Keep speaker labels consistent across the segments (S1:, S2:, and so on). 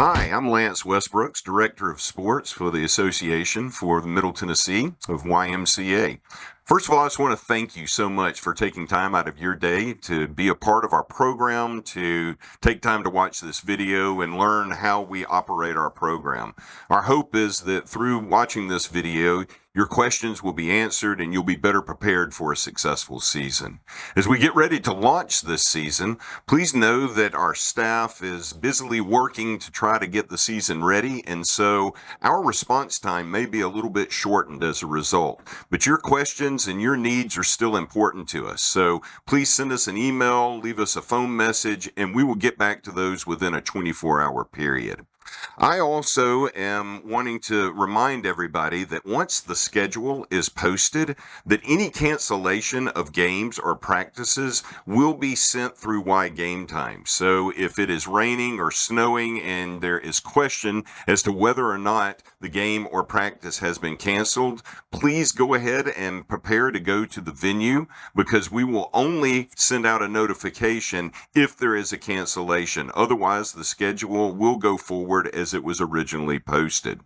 S1: Hi, I'm Lance Westbrooks, Director of Sports for the Association for the Middle Tennessee of YMCA. First of all, I just want to thank you so much for taking time out of your day to be a part of our program, to take time to watch this video and learn how we operate our program. Our hope is that through watching this video, your questions will be answered and you'll be better prepared for a successful season. As we get ready to launch this season, please know that our staff is busily working to try to get the season ready, and so our response time may be a little bit shortened as a result. But your questions and your needs are still important to us. So please send us an email, leave us a phone message, and we will get back to those within a 24-hour period. I also am wanting to remind everybody that once the schedule is posted, that any cancellation of games or practices will be sent through Y Game Time. So if it is raining or snowing and there is question as to whether or not the game or practice has been canceled, please go ahead and prepare to go to the venue, because we will only send out a notification if there is a cancellation. Otherwise, the schedule will go forward as it was originally posted.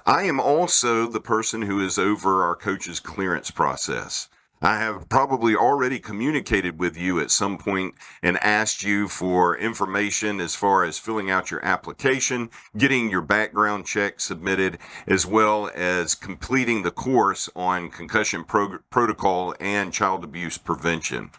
S1: I am also the person who is over our coaches' clearance process. I have probably already communicated with you at some point and asked you for information as far as filling out your application, getting your background check submitted, as well as completing the course on concussion protocol and child abuse prevention.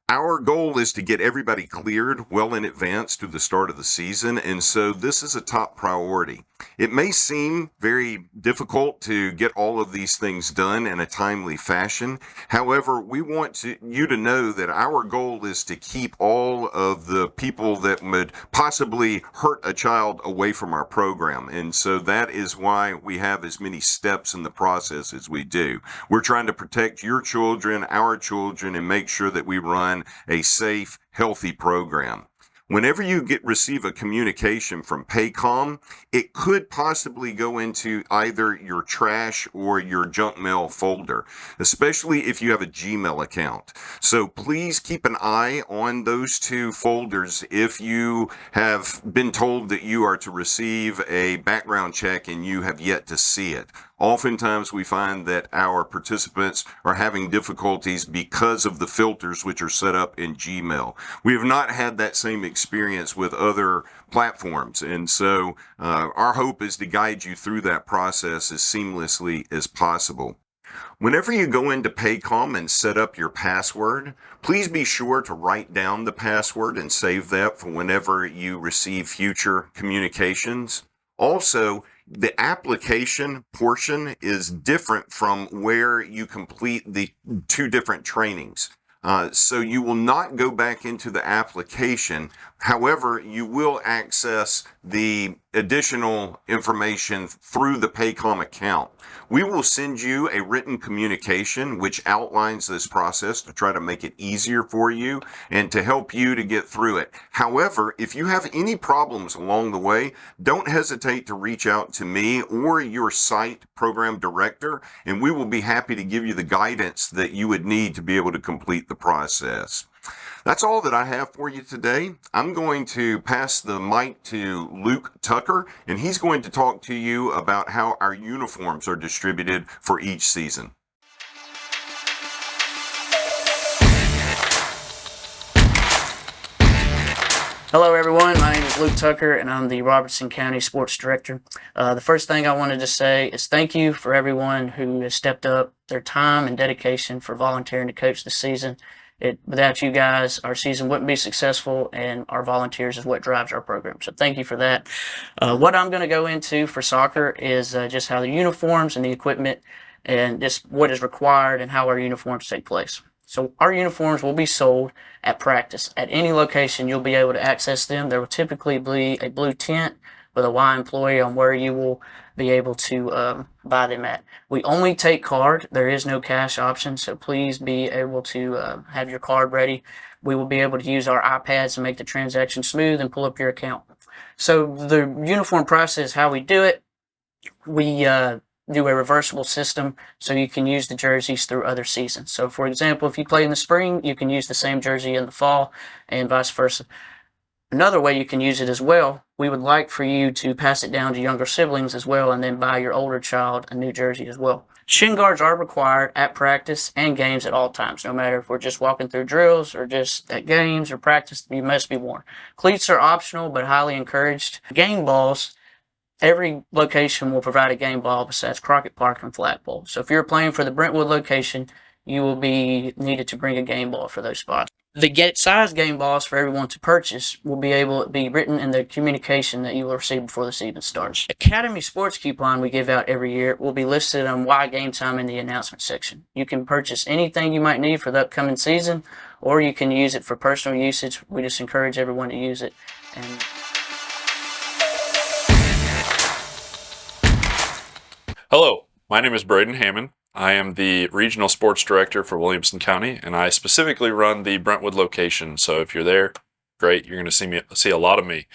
S1: Our goal is to get everybody cleared well in advance to the start of the season, and so this is a top priority. It may seem very difficult to get all of these things done in a timely fashion. However, we want you to know that our goal is to keep all of the people that would possibly hurt a child away from our program, and so that is why we have as many steps in the process as we do. We're trying to protect your children, our children, and make sure that we run a safe, healthy program. Whenever you receive a communication from Paycom, it could possibly go into either your trash or your junk mail folder, especially if you have a Gmail account. So please keep an eye on those two folders if you have been told that you are to receive a background check and you have yet to see it. Oftentimes we find that our participants are having difficulties because of the filters which are set up in Gmail. We have not had that same experience with other platforms, and so our hope is to guide you through that process as seamlessly as possible. Whenever you go into Paycom and set up your password, please be sure to write down the password and save that for whenever you receive future communications. Also, the application portion is different from where you complete the two different trainings. So you will not go back into the application. However, you will access the additional information through the Paycom account. We will send you a written communication which outlines this process to try to make it easier for you and to help you to get through it. However, if you have any problems along the way, don't hesitate to reach out to me or your site program director, and we will be happy to give you the guidance that you would need to be able to complete the process. That's all that I have for you today. I'm going to pass the mic to Luke Tucker, and he's going to talk to you about how our uniforms are distributed for each season.
S2: Hello everyone, my name is Luke Tucker and I'm the Robertson County Sports Director. The first thing I wanted to say is thank you for everyone who has stepped up their time and dedication for volunteering to coach this season. Without you guys, our season wouldn't be successful, and our volunteers is what drives our program. So thank you for that. What I'm going to go into for soccer is just how the uniforms and the equipment and just what is required and how our uniforms take place. So our uniforms will be sold at practice. At any location, you'll be able to access them. There will typically be a blue tent with a Y employee on where you will be able to buy them at. We only take card. There is no cash option, so please be able to have your card ready. We will be able to use our iPads to make the transaction smooth and pull up your account. So the uniform process, how we do it, we do a reversible system so you can use the jerseys through other seasons. So for example, if you play in the spring, you can use the same jersey in the fall and vice versa. Another way you can use it as well we would like for you to pass it down to younger siblings as well, and then buy your older child a new jersey as well. Shin guards are required at practice and games at all times, no matter if we're just walking through drills or just at games or practice, you must be worn. Cleats are optional but highly encouraged. Game balls, every location will provide a game ball besides Crockett Park and Flagpole. So if you're playing for the Brentwood location, you will be needed to bring a game ball for those spots. The get size game balls for everyone to purchase will be able to be written in the communication that you will receive before the season starts. Academy Sports coupon we give out every year will be listed on Y Game Time in the announcement section. You can purchase anything you might need for the upcoming season, or you can use it for personal usage. We just encourage everyone to use it. And
S3: Hello, my name is Braden Hammond. I am the Regional Sports Director for Williamson County, and I specifically run the Brentwood location. So if you're there, great, you're going to see a lot of me.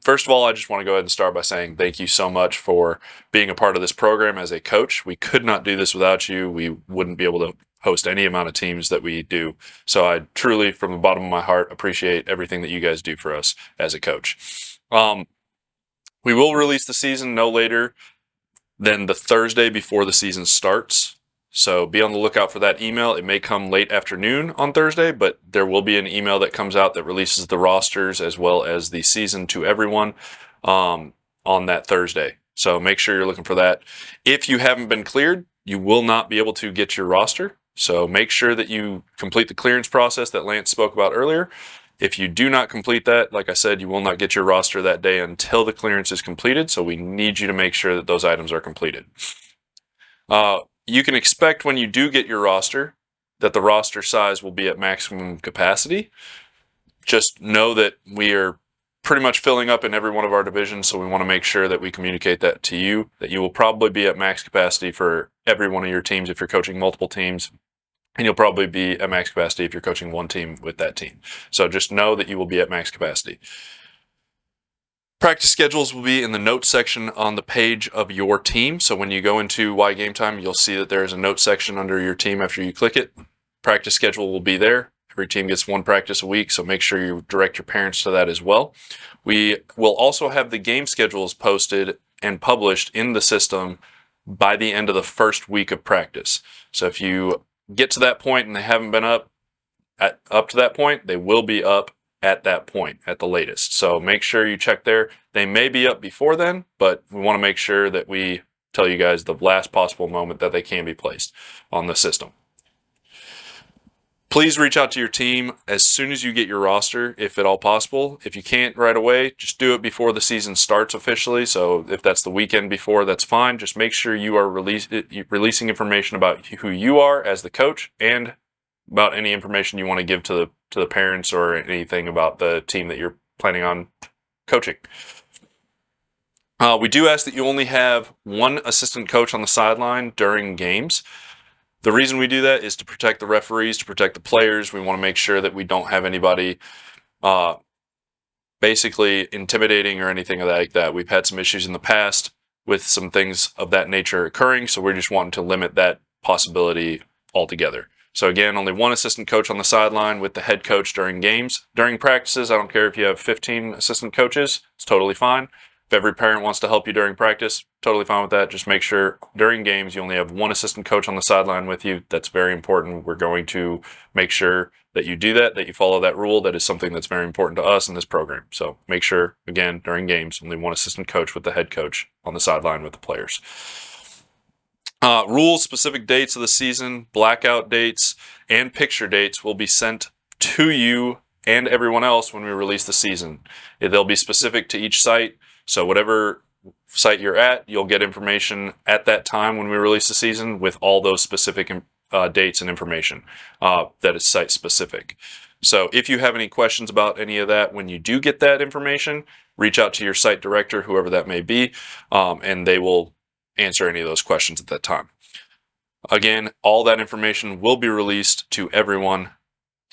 S3: First of all, I just want to go ahead and start by saying thank you so much for being a part of this program as a coach. We could not do this without you. We wouldn't be able to host any amount of teams that we do. So I truly, from the bottom of my heart, appreciate everything that you guys do for us as a coach. We will release the season no later than the Thursday before the season starts. So be on the lookout for that email. It may come late afternoon on Thursday, but there will be an email that comes out that releases the rosters as well as the season to everyone on that Thursday. So make sure you're looking for that. If you haven't been cleared, you will not be able to get your roster. So make sure that you complete the clearance process that Lance spoke about earlier. If you do not complete that, like I said, you will not get your roster that day until the clearance is completed. So we need you to make sure that those items are completed. You can expect when you do get your roster that the roster size will be at maximum capacity. Just know that we are pretty much filling up in every one of our divisions. So we want to make sure that we communicate that to you, that you will probably be at max capacity for every one of your teams if you're coaching multiple teams. And you'll probably be at max capacity if you're coaching one team with that team. So just know that you will be at max capacity. Practice schedules will be in the notes section on the page of your team. So when you go into Y Game Time, you'll see that there is a notes section under your team after you click it. Practice schedule will be there. Every team gets one practice a week, so make sure you direct your parents to that as well. We will also have the game schedules posted and published in the system by the end of the first week of practice. So if you get to that point and they haven't been up to that point, they will be up at that point at the latest. So make sure you check there. They may be up before then, but we want to make sure that we tell you guys the last possible moment that they can be placed on the system. Please reach out to your team as soon as you get your roster, if at all possible. If you can't right away, just do it before the season starts officially. So if that's the weekend before, that's fine. Just make sure you are releasing information about who you are as the coach and about any information you want to give to the parents or anything about the team that you're planning on coaching. We do ask that you only have one assistant coach on the sideline during games. The reason we do that is to protect the referees, to protect the players. We want to make sure that we don't have anybody basically intimidating or anything like that. We've had some issues in the past with some things of that nature occurring, so we're just wanting to limit that possibility altogether. So again, only one assistant coach on the sideline with the head coach during games. During practices, I don't care if you have 15 assistant coaches, it's totally fine. If every parent wants to help you during practice, totally fine with that. Just make sure during games you only have one assistant coach on the sideline with you. That's very important. We're going to make sure that you do that you follow that rule. That is something that's very important to us in this program. So make sure, again, during games, only one assistant coach with the head coach on the sideline with the players. Rules, specific dates of the season, blackout dates, and picture dates will be sent to you and everyone else when we release the season. They'll be specific to each site. So whatever site you're at, you'll get information at that time when we release the season with all those specific dates and information that is site specific. So if you have any questions about any of that, when you do get that information, reach out to your site director, whoever that may be, and they will answer any of those questions at that time. Again, all that information will be released to everyone,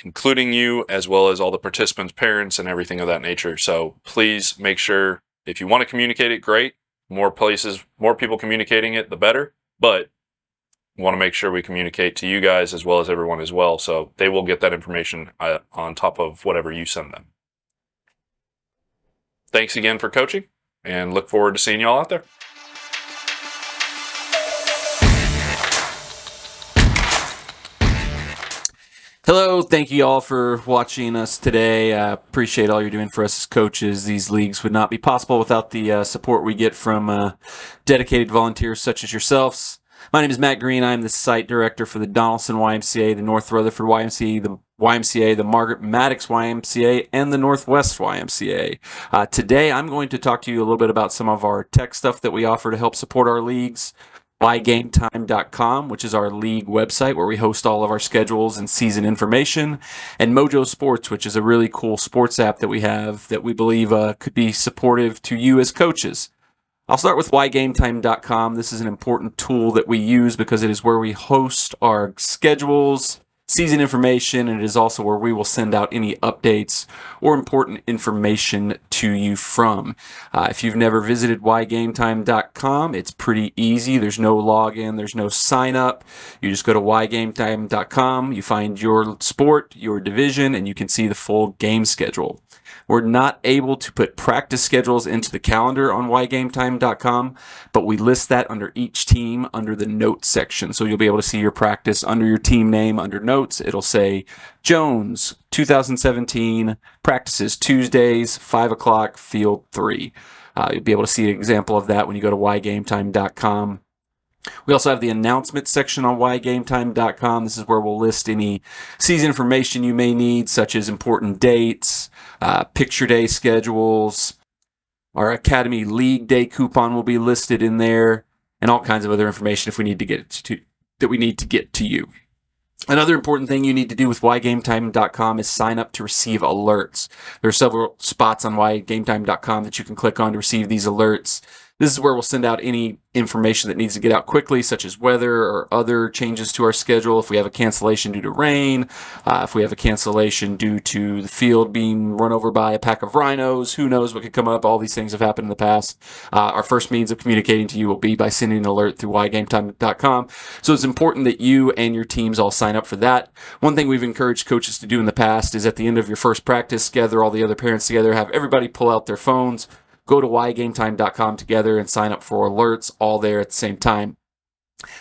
S3: including you, as well as all the participants, parents, and everything of that nature. So please make sure, if you want to communicate it, great. More people communicating it, the better. But we want to make sure we communicate to you guys as well as everyone as well. So they will get that information on top of whatever you send them. thanks again for coaching, and look forward to seeing you all out there.
S4: Hello, thank you all for watching us today. I appreciate all you're doing for us as coaches. These leagues would not be possible without the support we get from dedicated volunteers such as yourselves. My name is Matt Green. I'm the site director for the Donaldson YMCA, the North Rutherford YMCA, the Margaret Maddox YMCA, and the Northwest YMCA. Today, I'm going to talk to you a little bit about some of our tech stuff that we offer to help support our leagues. YGameTime.com, which is our league website where we host all of our schedules and season information, and Mojo Sports, which is a really cool sports app that we have that we believe could be supportive to you as coaches. I'll start with YGameTime.com. This is an important tool that we use because it is where we host our schedules, season information, and it is also where we will send out any updates or important information to you from. If you've never visited YGameTime.com, it's pretty easy. There's no login, there's no sign up. You just go to YGameTime.com, you find your sport, your division, and you can see the full game schedule. We're not able to put practice schedules into the calendar on YGameTime.com, but we list that under each team under the notes section. So you'll be able to see your practice under your team name under notes. It'll say Jones 2017 practices Tuesdays 5 o'clock field 3. You'll be able to see an example of that when you go to YGameTime.com. We also have the announcement section on YGameTime.com. This is where we'll list any season information you may need, such as important dates, picture day schedules. Our Academy League Day coupon will be listed in there, and all kinds of other information if we need to get to you. Another important thing you need to do with YGameTime.com is sign up to receive alerts. There are several spots on YGameTime.com that you can click on to receive these alerts. This is where we'll send out any information that needs to get out quickly, such as weather or other changes to our schedule. If we have a cancellation due to rain, if we have a cancellation due to the field being run over by a pack of rhinos, who knows what could come up. All these things have happened in the past. Our first means of communicating to you will be by sending an alert through YGameTime.com. So it's important that you and your teams all sign up for that. One thing we've encouraged coaches to do in the past is at the end of your first practice, gather all the other parents together, have everybody pull out their phones, go to YGameTime.com together and sign up for alerts all there at the same time.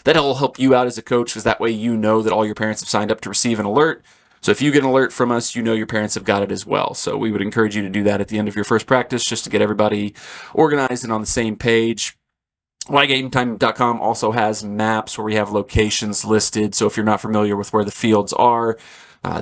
S4: That'll help you out as a coach because that way you know that all your parents have signed up to receive an alert. So if you get an alert from us, you know your parents have got it as well. So we would encourage you to do that at the end of your first practice just to get everybody organized and on the same page. YGameTime.com also has maps where we have locations listed. So if you're not familiar with where the fields are,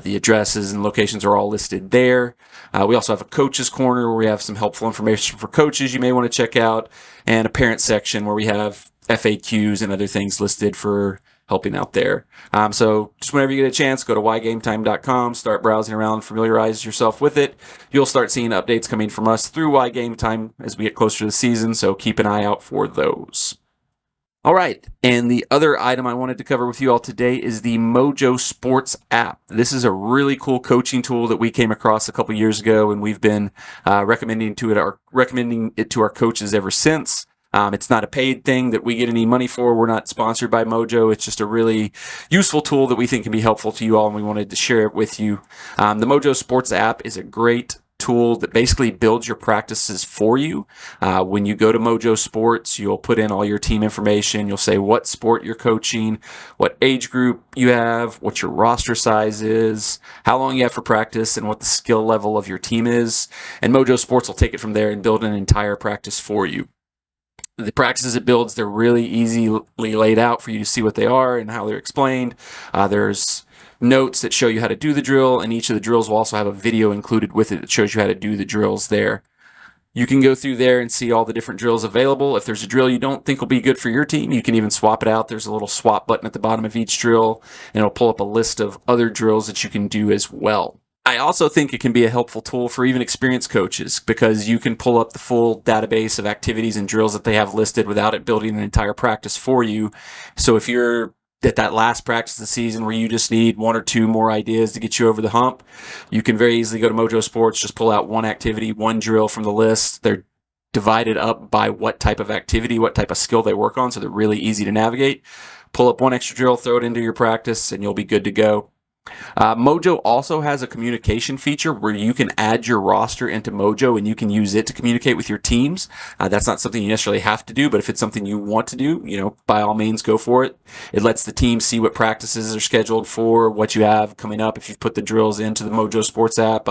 S4: the addresses and locations are all listed there. We also have a coaches corner where we have some helpful information for coaches you may want to check out, and a parent section where we have FAQs and other things listed for helping out there. So just whenever you get a chance, go to YGameTime.com, start browsing around, familiarize yourself with it. You'll start seeing updates coming from us through YGameTime as we get closer to the season, so keep an eye out for those. All right, and the other item I wanted to cover with you all today is the Mojo Sports app. This is a really cool coaching tool that we came across a couple years ago, and we've been recommending it to our coaches ever since. It's not a paid thing that we get any money for. We're not sponsored by Mojo. It's just a really useful tool that we think can be helpful to you all, and we wanted to share it with you. The Mojo Sports app is a great tool that basically builds your practices for you. When you go to Mojo Sports, you'll put in all your team information. You'll say what sport you're coaching, what age group you have, what your roster size is, how long you have for practice, and what the skill level of your team is. And Mojo Sports will take it from there and build an entire practice for you. The practices it builds, they're really easily laid out for you to see what they are and how they're explained. There's notes that show you how to do the drill, and each of the drills will also have a video included with it that shows you how to do the drills there. You can go through there and see all the different drills available. If there's a drill you don't think will be good for your team, you can even swap it out. There's a little swap button at the bottom of each drill, and it'll pull up a list of other drills that you can do as well. I also think it can be a helpful tool for even experienced coaches because you can pull up the full database of activities and drills that they have listed without it building an entire practice for you. So if you're at that last practice of the season where you just need one or two more ideas to get you over the hump, you can very easily go to Mojo Sports, just pull out one activity, one drill from the list. They're divided up by what type of activity, what type of skill they work on, so they're really easy to navigate. Pull up one extra drill, throw it into your practice, and you'll be good to go. Mojo also has a communication feature where you can add your roster into Mojo and you can use it to communicate with your teams. That's not something you necessarily have to do, but if it's something you want to do, by all means, go for it. It lets the team see what practices are scheduled for, what you have coming up if you've put the drills into the Mojo Sports app.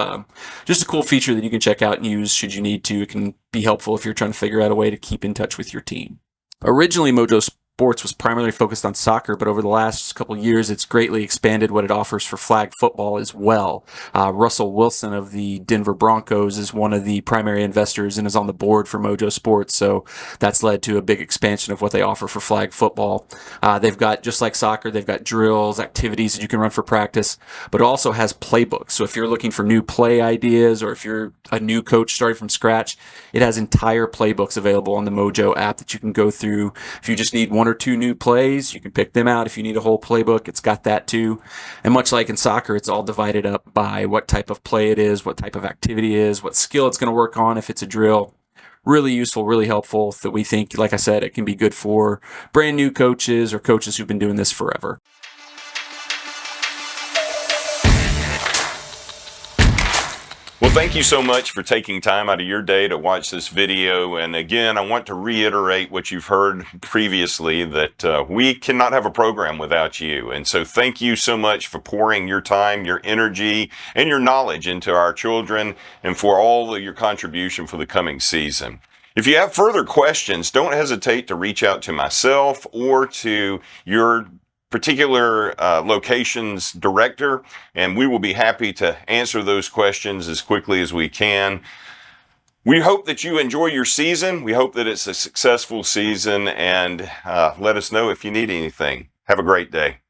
S4: Just a cool feature that you can check out and use should you need to. It can be helpful if you're trying to figure out a way to keep in touch with your team. Originally, Mojo Sports was primarily focused on soccer, but over the last couple of years, it's greatly expanded what it offers for flag football as well. Russell Wilson of the Denver Broncos is one of the primary investors and is on the board for Mojo Sports, so that's led to a big expansion of what they offer for flag football. They've got, just like soccer, they've got drills, activities that you can run for practice, but it also has playbooks. So if you're looking for new play ideas or if you're a new coach starting from scratch, it has entire playbooks available on the Mojo app that you can go through. If you just need one or two new plays, you can pick them out. If you need a whole playbook, it's got that too. And much like in soccer, it's all divided up by what type of play it is, what type of activity it is, what skill it's going to work on if it's a drill. Really useful, really helpful, that we think, like I said, it can be good for brand new coaches or coaches who've been doing this forever.
S1: Well, thank you so much for taking time out of your day to watch this video. And again, I want to reiterate what you've heard previously, that we cannot have a program without you. And so thank you so much for pouring your time, your energy, and your knowledge into our children, and for all of your contribution for the coming season. If you have further questions, don't hesitate to reach out to myself or to your particular location's director, and we will be happy to answer those questions as quickly as we can. We hope that you enjoy your season. We hope that it's a successful season, and let us know if you need anything. Have a great day.